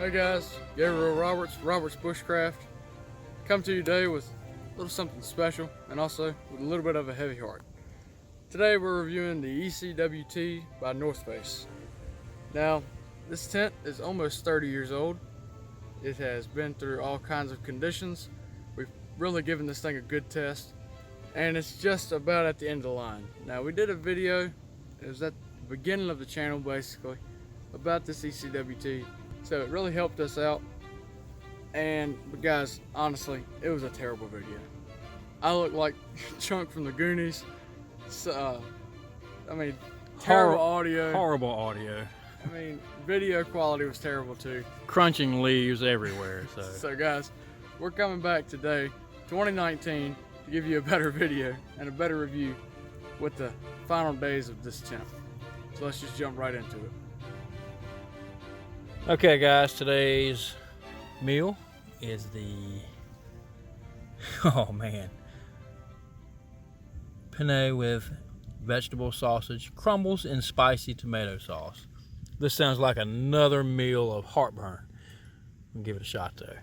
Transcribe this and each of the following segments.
Hey guys, Gabriel Roberts Bushcraft, come to you today with a little something special and also with a little bit of a heavy heart. Today we're reviewing the ECWT by North Face. Now, this tent is almost 30 years old. It has been through all kinds of conditions. We've really given this thing a good test, and it's just about at the end of the line. Now, we did a video, it was at the beginning of the channel basically, about this ECWT. So it really helped us out, but guys, honestly, it was a terrible video. I look like Chunk from the Goonies. So, terrible audio. Horrible audio. Video quality was terrible too. Crunching leaves everywhere. So guys, we're coming back today, 2019, to give you a better video and a better review with the final days of this tent. So let's just jump right into it. Okay guys, today's meal is penne with vegetable sausage, crumbles, and spicy tomato sauce. This sounds like another meal of heartburn. I'll give it a shot though.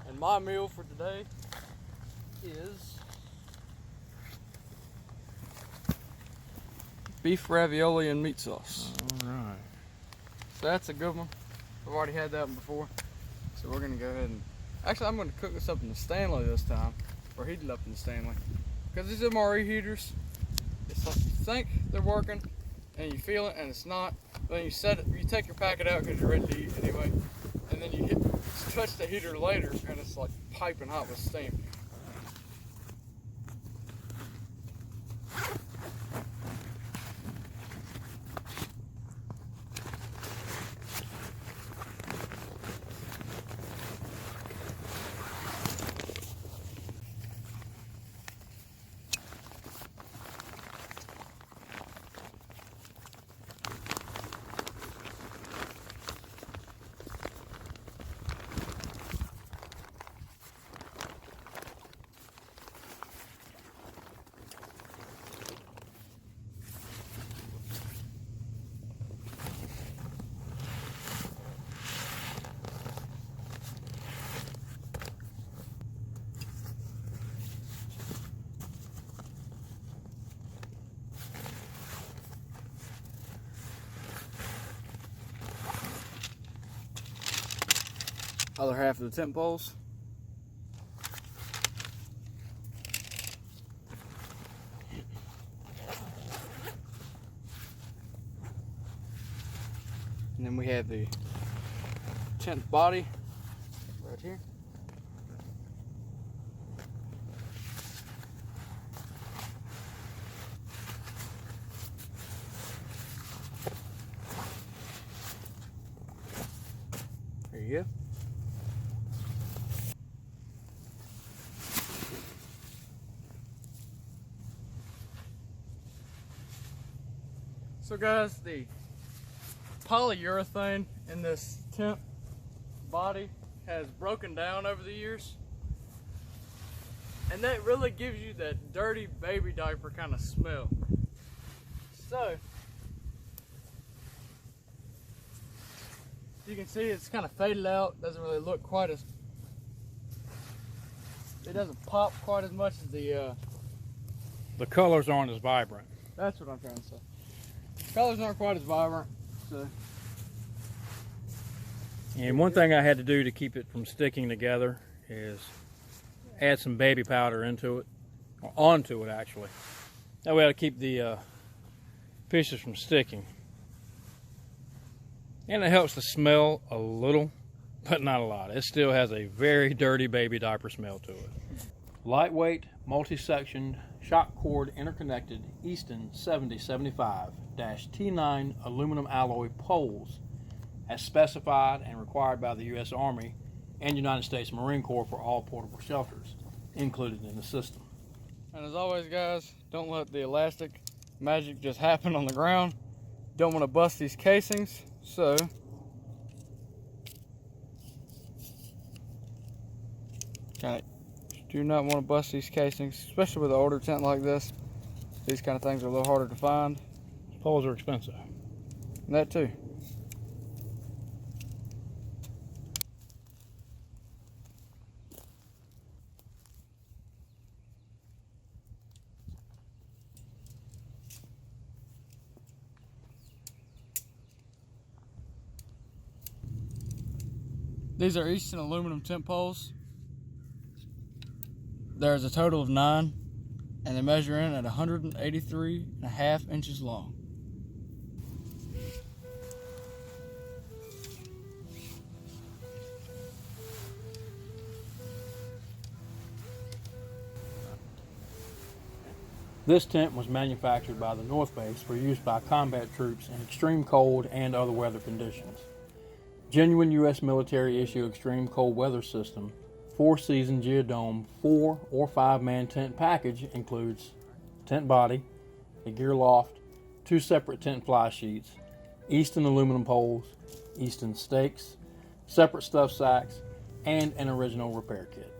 And my meal for today is beef ravioli and meat sauce. All right. So that's a good one. I've already had that one before. So we're gonna go ahead and, actually I'm gonna cook this up in the Stanley this time, or heat it up in the Stanley. Because these MRE heaters, it's like you think they're working and you feel it and it's not. Then you set it, you take your packet out because you're ready to eat anyway. And then you touch the heater later and it's like piping hot with steam. Other half of the tent poles. And then we have the tent body right here. There you go. So guys, the polyurethane in this tent body has broken down over the years, and that really gives you that dirty baby diaper kind of smell. So you can see it's kind of faded out, doesn't really look quite as, it doesn't pop quite as much as the colors aren't as vibrant. That's what I'm trying to say. Colors aren't quite as vibrant, so. And one thing I had to do to keep it from sticking together is add some baby powder into it, or onto it actually. That way I'll keep the pieces from sticking. And it helps the smell a little, but not a lot. It still has a very dirty baby diaper smell to it. Lightweight, multi-sectioned, shock cord interconnected Easton 7075-T9 aluminum alloy poles as specified and required by the U.S. Army and United States Marine Corps for all portable shelters included in the system. And as always guys, don't let the elastic magic just happen on the ground. Don't want to bust these casings, so do not want to bust these casings, especially with an older tent like this. These kind of things are a little harder to find. Poles are expensive. And that too. These are Easton aluminum tent poles. There's a total of 9, and they measure in at 183.5 inches long. This tent was manufactured by the North Base for use by combat troops in extreme cold and other weather conditions. Genuine U.S. military issue extreme cold weather system 4-season geodome 4 or 5-man tent package includes tent body, a gear loft, 2 separate tent fly sheets, Easton aluminum poles, Easton stakes, separate stuff sacks, and an original repair kit.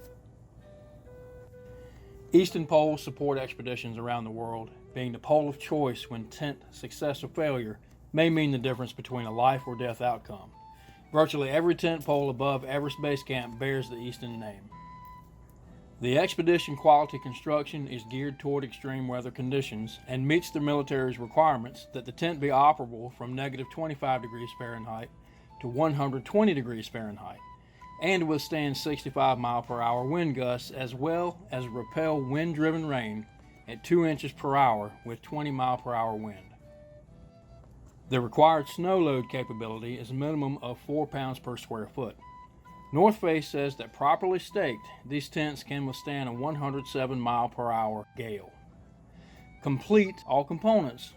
Easton poles support expeditions around the world, being the pole of choice when tent success or failure may mean the difference between a life or death outcome. Virtually every tent pole above Everest Base Camp bears the Easton name. The expedition quality construction is geared toward extreme weather conditions and meets the military's requirements that the tent be operable from -25 degrees Fahrenheit to 120 degrees Fahrenheit, and withstand 65-mile-per-hour wind gusts, as well as repel wind-driven rain at 2 inches per hour with 20-mile-per-hour wind. The required snow load capability is a minimum of 4 pounds per square foot. North Face says that properly staked, these tents can withstand a 107-mile-per-hour gale. Complete all components,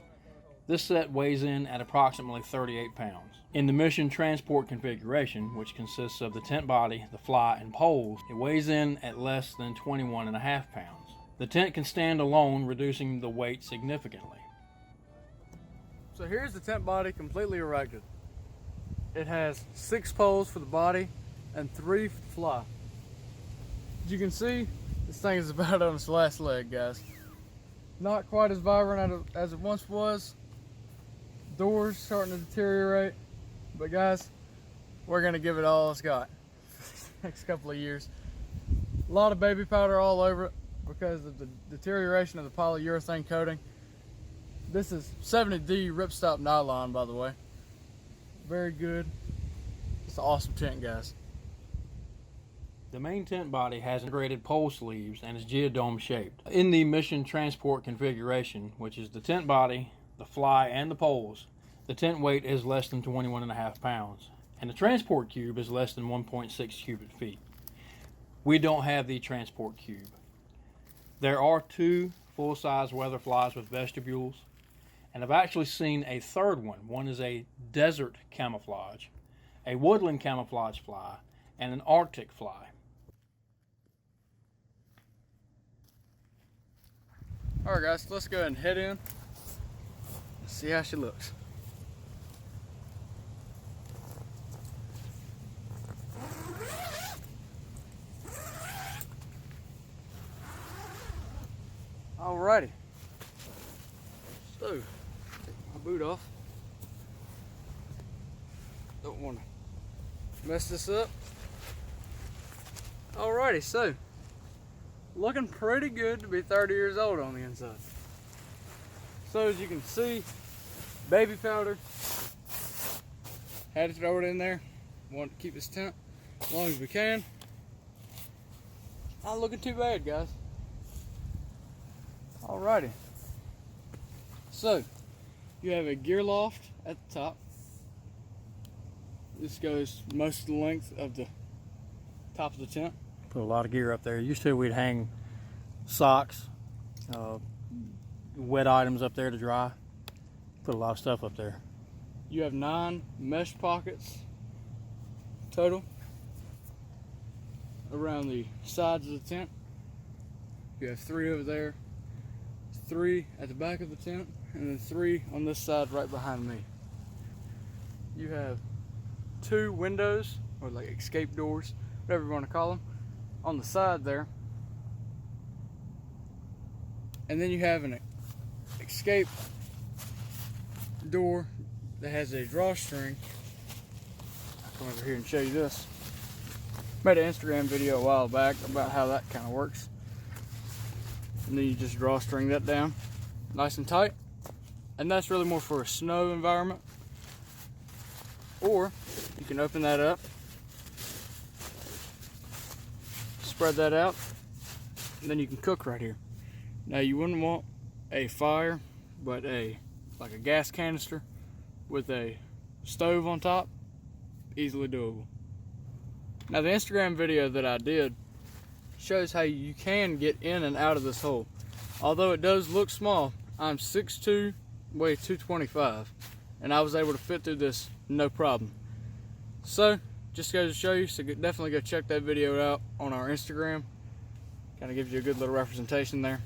this set weighs in at approximately 38 pounds. In the mission transport configuration, which consists of the tent body, the fly, and poles, it weighs in at less than 21.5 pounds. The tent can stand alone, reducing the weight significantly. So here's the tent body completely erected. It has 6 poles for the body and 3 for the fly. As you can see, this thing is about on its last leg, guys. Not quite as vibrant as it once was. Doors starting to deteriorate. But guys, we're gonna give it all it's got next couple of years. A lot of baby powder all over it because of the deterioration of the polyurethane coating. This is 70D ripstop nylon, by the way. Very good. It's an awesome tent, guys. The main tent body has integrated pole sleeves and is geodome shaped. In the mission transport configuration, which is the tent body, the fly, and the poles, the tent weight is less than 21.5 pounds, and the transport cube is less than 1.6 cubic feet. We don't have the transport cube. There are 2 full-size weather flies with vestibules, and I've actually seen a third one. One is a desert camouflage, a woodland camouflage fly, and an Arctic fly. Alright guys, let's go ahead and head in. See how she looks. Alrighty. So, take my boot off. Don't want to mess this up. Alrighty, so looking pretty good to be 30 years old on the inside. So as you can see, baby powder. Had to throw it in there. Want to keep this tent as long as we can. Not looking too bad, guys. Alrighty. So, you have a gear loft at the top. This goes most of the length of the top of the tent. Put a lot of gear up there. Used to we'd hang socks, wet items up there to dry. Put a lot of stuff up there. You have 9 mesh pockets total around the sides of the tent. You have 3 over there, 3 at the back of the tent, and then 3 on this side right behind me. You have 2 windows, or like escape doors, whatever you want to call them, on the side there. And then you have an escape door that has a drawstring. I'll come over here and show you this. Made an Instagram video a while back about how that kind of works. And then you just drawstring that down nice and tight. And that's really more for a snow environment. Or you can open that up spread that out, and then you can cook right here. Now you wouldn't want a fire, but like a gas canister with a stove on top, easily doable. Now the Instagram video that I did shows how you can get in and out of this hole. Although it does look small, I'm 6'2", weigh 225, and I was able to fit through this no problem. So just goes to show you, so definitely go check that video out on our Instagram. Kind of gives you a good little representation there.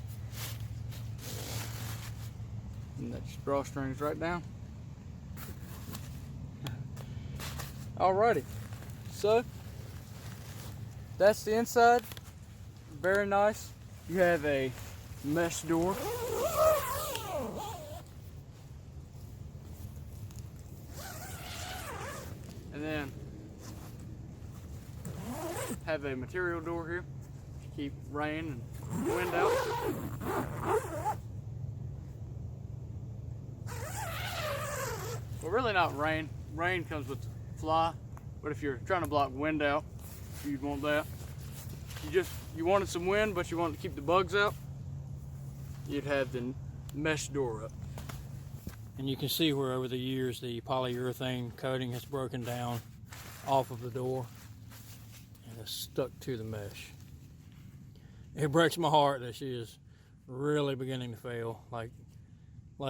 And that drawstrings right down. Alrighty, so that's the inside. Very nice. You have a mesh door. And then have a material door here to keep rain and wind out. Well, really not rain. Rain comes with fly, but if you're trying to block wind out, you'd want that. You wanted some wind, but you wanted to keep the bugs out, you'd have the mesh door up. And you can see where over the years the polyurethane coating has broken down off of the door and it's stuck to the mesh. It breaks my heart that she is really beginning to fail like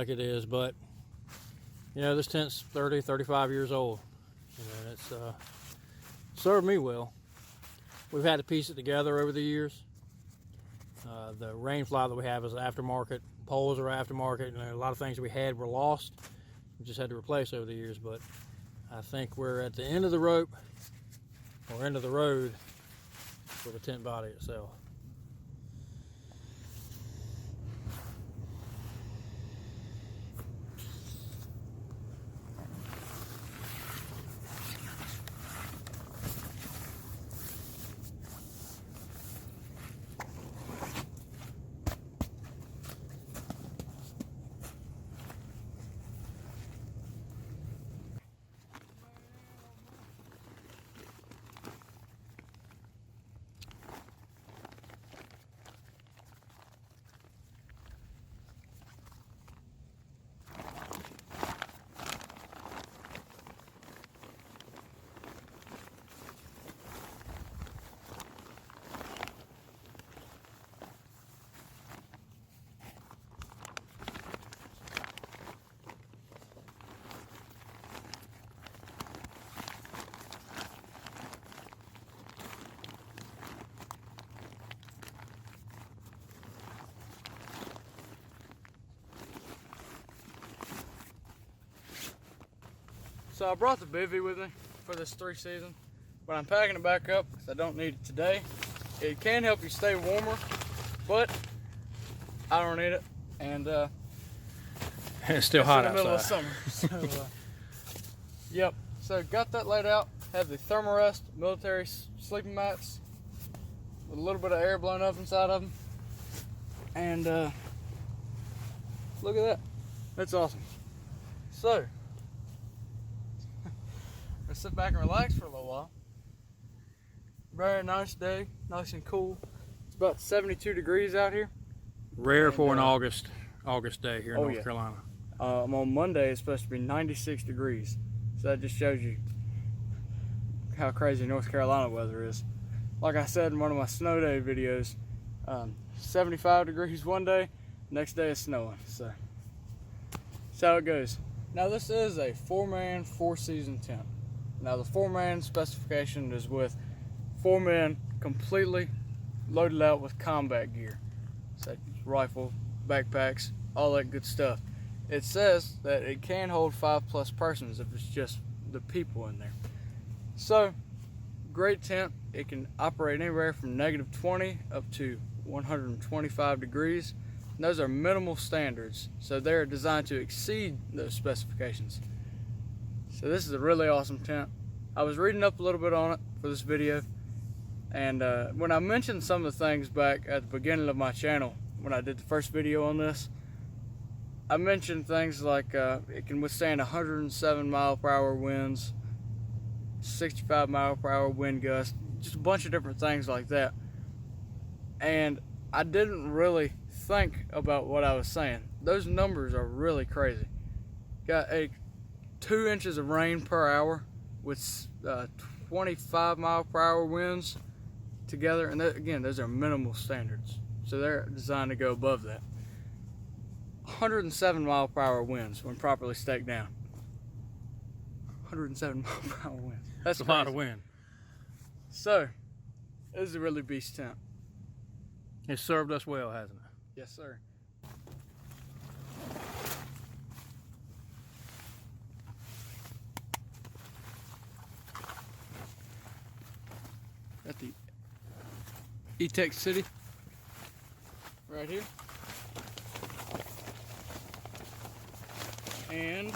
it is, but you know, this tent's 30, 35 years old. You know, it's served me well. We've had to piece it together over the years. The Rainfly that we have is aftermarket. Poles are aftermarket, and a lot of things we had were lost. We just had to replace over the years, but I think we're at the end of the rope or end of the road for the tent body itself. So I brought the bivvy with me for this 3 season, but I'm packing it back up because I don't need it today. It can help you stay warmer, but I don't need it, and it's still hot in the middle outside. of summer. So, yep. So got that laid out. Have the Thermarest military sleeping mats with a little bit of air blown up inside of them, and look at that. That's awesome. So let's sit back and relax for a little while. Very nice day, nice and cool. It's about 72 degrees out here. Rare for an August day here in North yeah. Carolina. On Monday it's supposed to be 96 degrees. So that just shows you how crazy North Carolina weather is. Like I said in one of my snow day videos, 75 degrees one day, next day it's snowing. So that's how it goes. Now this is a 4-man, 4-season tent. Now the 4-man specification is with 4 men completely loaded out with combat gear. So rifle, backpacks, all that good stuff. It says that it can hold 5+ persons if it's just the people in there. So great tent. It can operate anywhere from -20 up to 125 degrees. And those are minimal standards, so they're designed to exceed those specifications. So this is a really awesome tent. I was reading up a little bit on it for this video, and when I mentioned some of the things back at the beginning of my channel, when I did the first video on this, I mentioned things like it can withstand 107 mile/hour winds, 65 mile/hour wind gusts, just a bunch of different things like that. and I didn't really think about what I was saying. Those numbers are really crazy. Got 2 inches of rain per hour with 25 mile per hour winds together, and again, those are minimal standards, so they're designed to go above that. 107 mile per hour winds when properly staked down. 107 mile per hour winds. That's a lot of wind. So, this is a really beast tent. It's served us well, hasn't it? Yes, sir. At the ECWT City, right here. And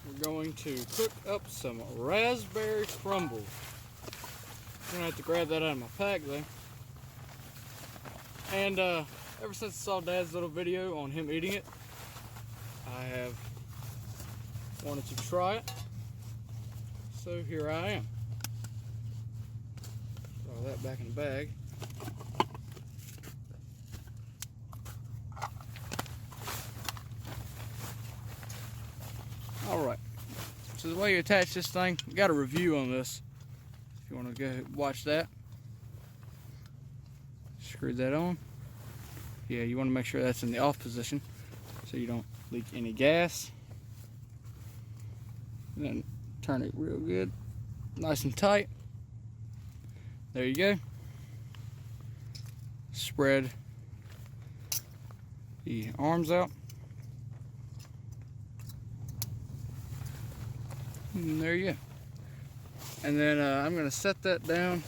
we're going to cook up some raspberry crumble. I'm gonna have to grab that out of my pack though. And ever since I saw Dad's little video on him eating it, I have wanted to try it. So here I am. Throw that back in the bag. Alright, so the way you attach this thing, I got a review on this. If you want to go watch that. Screw that on. Yeah, you want to make sure that's in the off position so you don't leak any gas. And then turn it real good, nice and tight. There you go. Spread the arms out. And there you go. And then I'm going to set that down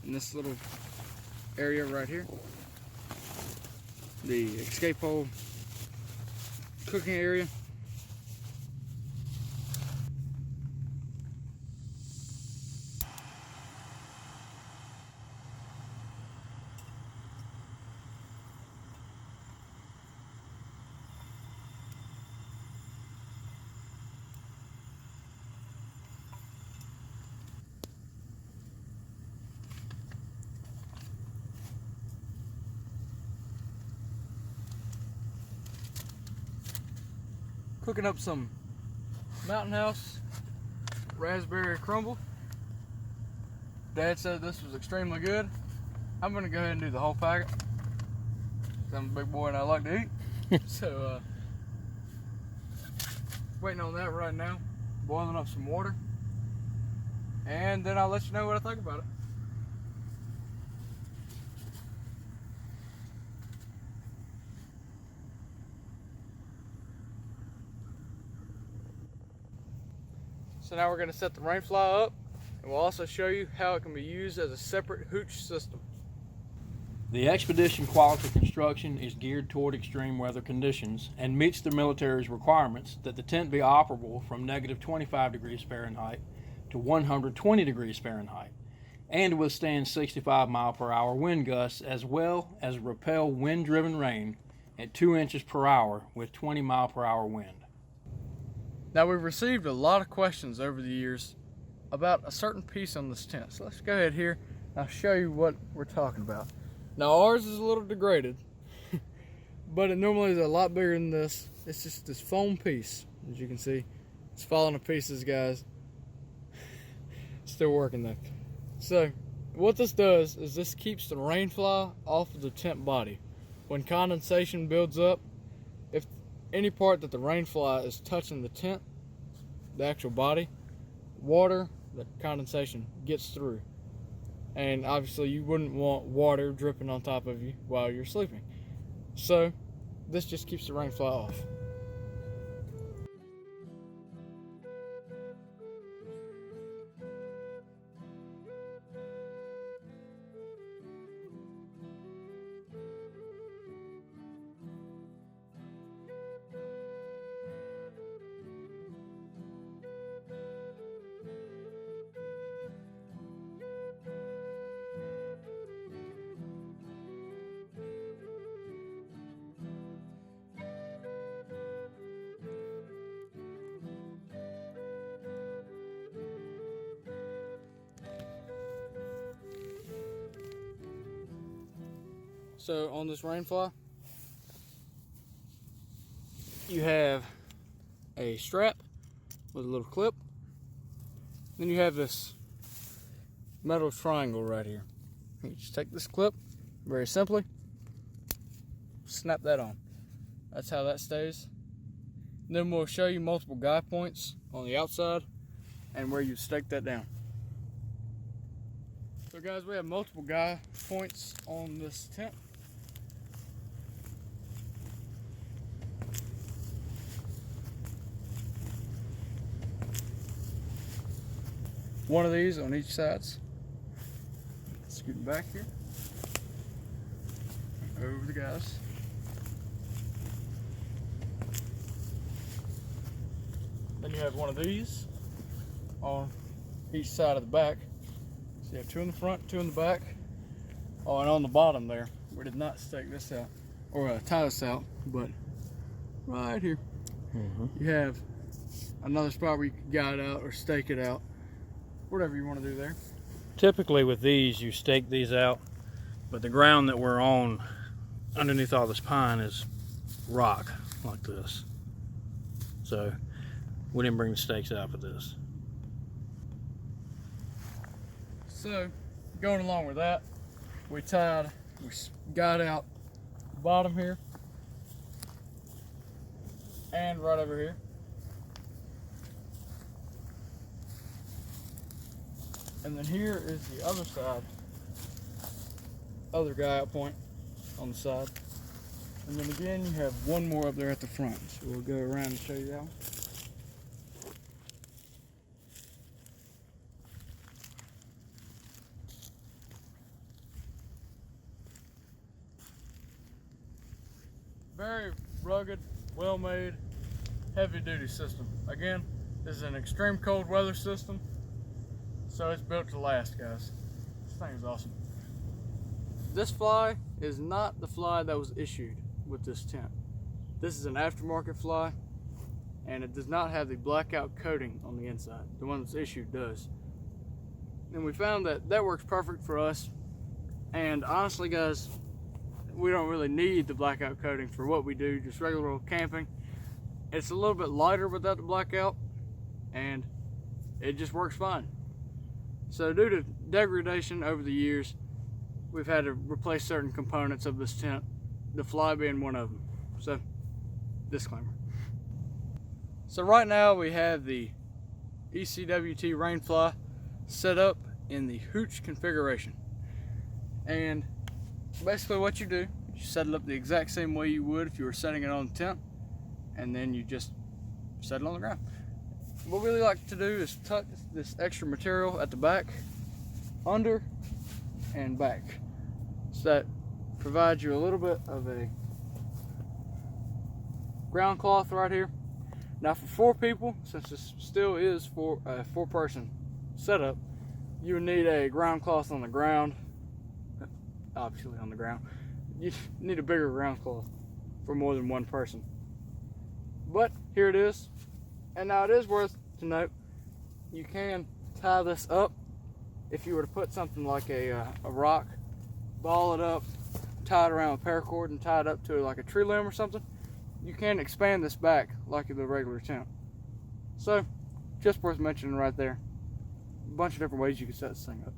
in this little area right here. The escape hole cooking area. Cooking up some Mountain House raspberry crumble. Dad said this was extremely good. I'm gonna go ahead and do the whole packet. I'm a big boy and I like to eat. So waiting on that right now. Boiling up some water. And then I'll let you know what I think about it. So now we're going to set the Rainfly up, and we'll also show you how it can be used as a separate hooch system. The Expedition quality construction is geared toward extreme weather conditions and meets the military's requirements that the tent be operable from -25 degrees Fahrenheit to 120 degrees Fahrenheit and withstand 65 mile per hour wind gusts, as well as repel wind-driven rain at 2 inches per hour with 20 mile per hour wind. Now, we've received a lot of questions over the years about a certain piece on this tent. So let's go ahead here and I'll show you what we're talking about. Now, ours is a little degraded, but it normally is a lot bigger than this. It's just this foam piece, as you can see. It's falling to pieces, guys. Still working though. So, what this does is this keeps the Rainfly off of the tent body. When condensation builds up, if any part that the Rainfly is touching the tent, the actual body, water, the condensation gets through. And obviously you wouldn't want water dripping on top of you while you're sleeping. So this just keeps the Rainfly off. So on this Rainfly, you have a strap with a little clip. Then you have this metal triangle right here. You just take this clip, very simply, snap that on. That's how that stays. Then we'll show you multiple guy points on the outside and where you stake that down. So guys, we have multiple guy points on this tent. One of these on each side. Scooting back here. Over the guys. Then you have one of these on each side of the back. So you have two in the front, two in the back. Oh, and on the bottom there, we did not stake this out or tie this out, but right here, you have another spot where you can guide out or stake it out, whatever you want to do there. Typically with these, you stake these out, but the ground that we're on underneath all this pine is rock like this. So we didn't bring the stakes out for this. So going along with that, we got out the bottom here and right over here. And then here is the other side, other guy out point on the side. And then again, you have one more up there at the front. So we'll go around and show you that one. Very rugged, well-made, heavy-duty system. Again, this is an extreme cold weather system. So it's built to last, guys. This thing is awesome. This fly is not the fly that was issued with this tent. This is an aftermarket fly, and it does not have the blackout coating on the inside. The one that's issued does. And we found that that works perfect for us. And honestly, guys, we don't really need the blackout coating for what we do, just regular old camping. It's a little bit lighter without the blackout, and it just works fine. So due to degradation over the years, we've had to replace certain components of this tent, the fly being one of them. So, disclaimer. So right now we have the ECWT Rainfly set up in the hooch configuration. And basically what you do, you set it up the exact same way you would if you were setting it on the tent, and then you just set it on the ground. What we really like to do is tuck this extra material at the back, under, and back. So that provides you a little bit of a ground cloth right here. Now for 4 people, since this still is for a 4-person setup, you would need a ground cloth on the ground. Obviously on the ground. You need a bigger ground cloth for more than 1 person. But here it is. And now it is worth to note, you can tie this up if you were to put something like a rock, ball it up, tie it around with paracord and tie it up to like a tree limb or something. You can expand this back like the regular tent. So, just worth mentioning right there. A bunch of different ways you can set this thing up.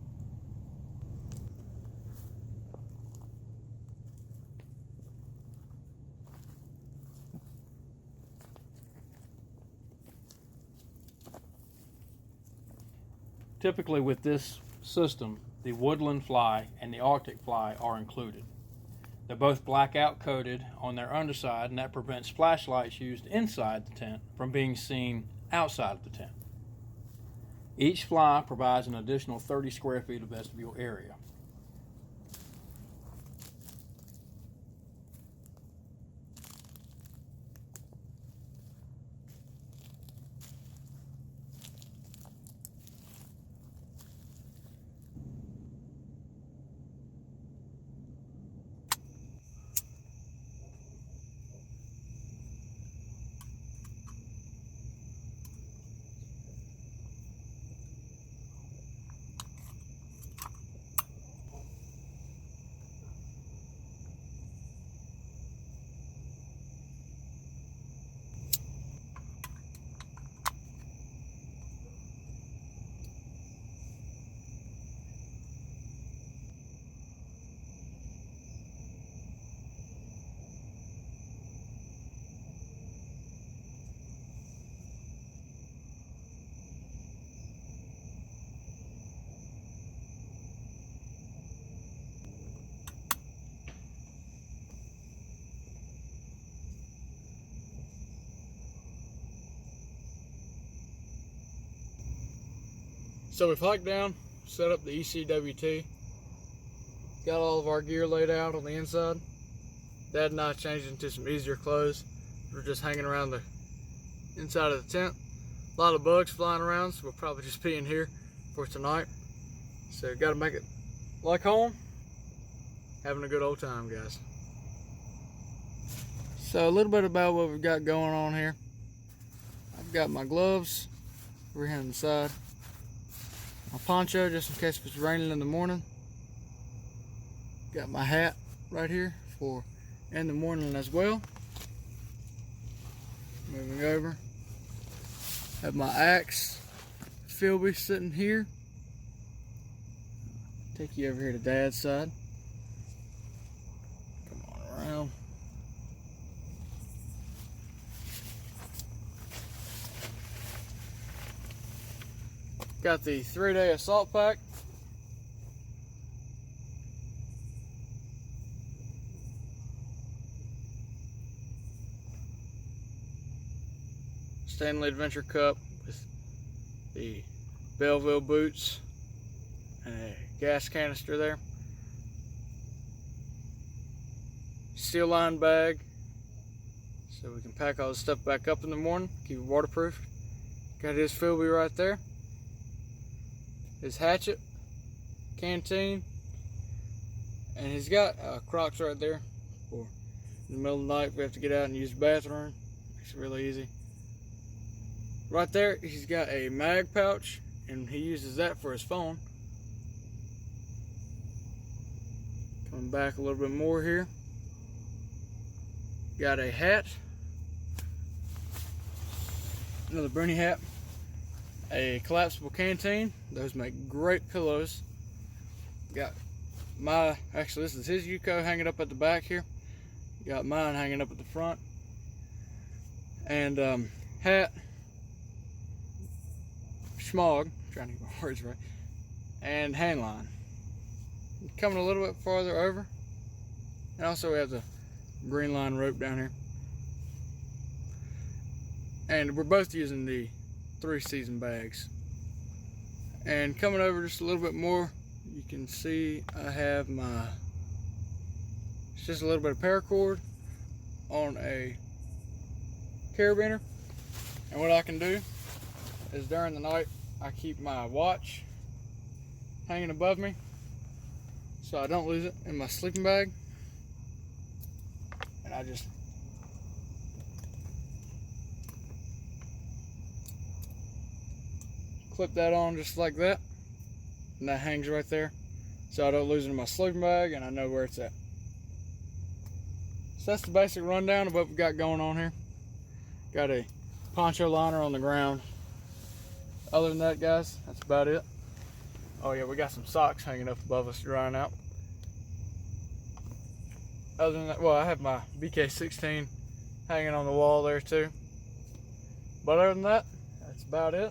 Typically with this system, the woodland fly and the Arctic fly are included. They're both blackout coated on their underside, and that prevents flashlights used inside the tent from being seen outside of the tent. Each fly provides an additional 30 square feet of vestibule area. So we've hiked down, set up the ECWT, got all of our gear laid out on the inside. Dad and I changed into some easier clothes. We're just hanging around the inside of the tent. A lot of bugs flying around, so we'll probably just be in here for tonight. So got to make it like home. Having a good old time, guys. So a little bit about what we've got going on here. I've got my gloves over here on the side. My poncho, just in case if it's raining in the morning. Got my hat right here for in the morning as well. Moving over. Have my axe, Philby, sitting here. Take you over here to Dad's side. Come on around. Got the 3-day assault pack. Stanley Adventure Cup with the Belleville boots and a gas canister there. Steel line bag so we can pack all this stuff back up in the morning, keep it waterproof. Got his Philby right there. His hatchet, canteen, and he's got Crocs right there for in the middle of the night if we have to get out and use the bathroom. Makes it really easy. Right there, he's got a mag pouch, and he uses that for his phone. Coming back a little bit more here. Got a hat, another Bruni hat, a collapsible canteen. Those make great pillows. Got my, actually this is his Yuko hanging up at the back here. Got mine hanging up at the front. And hat, schmog, trying to get my words right, and hand line. Coming a little bit farther over. And also we have the green line rope down here. And we're both using the 3-season bags. And coming over just a little bit more, you can see I have my, it's just a little bit of paracord on a carabiner. And what I can do is during the night, I keep my watch hanging above me so I don't lose it in my sleeping bag. And I just clip that on just like that, and that hangs right there so I don't lose it in my sleeping bag and I know where it's at. So that's the basic rundown of what we've got going on here. Got a poncho liner on the ground. Other than that, guys, that's about it. Oh yeah, we got some socks hanging up above us drying out. Other than that, well, I have my BK16 hanging on the wall there too. But other than that, that's about it.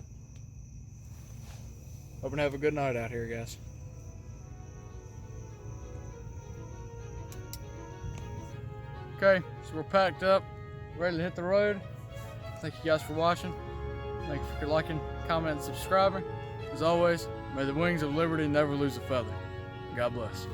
Hope you have a good night out here, guys. Okay, so we're packed up, ready to hit the road. Thank you guys for watching. Thank you for liking, commenting, and subscribing. As always, may the wings of liberty never lose a feather. God bless.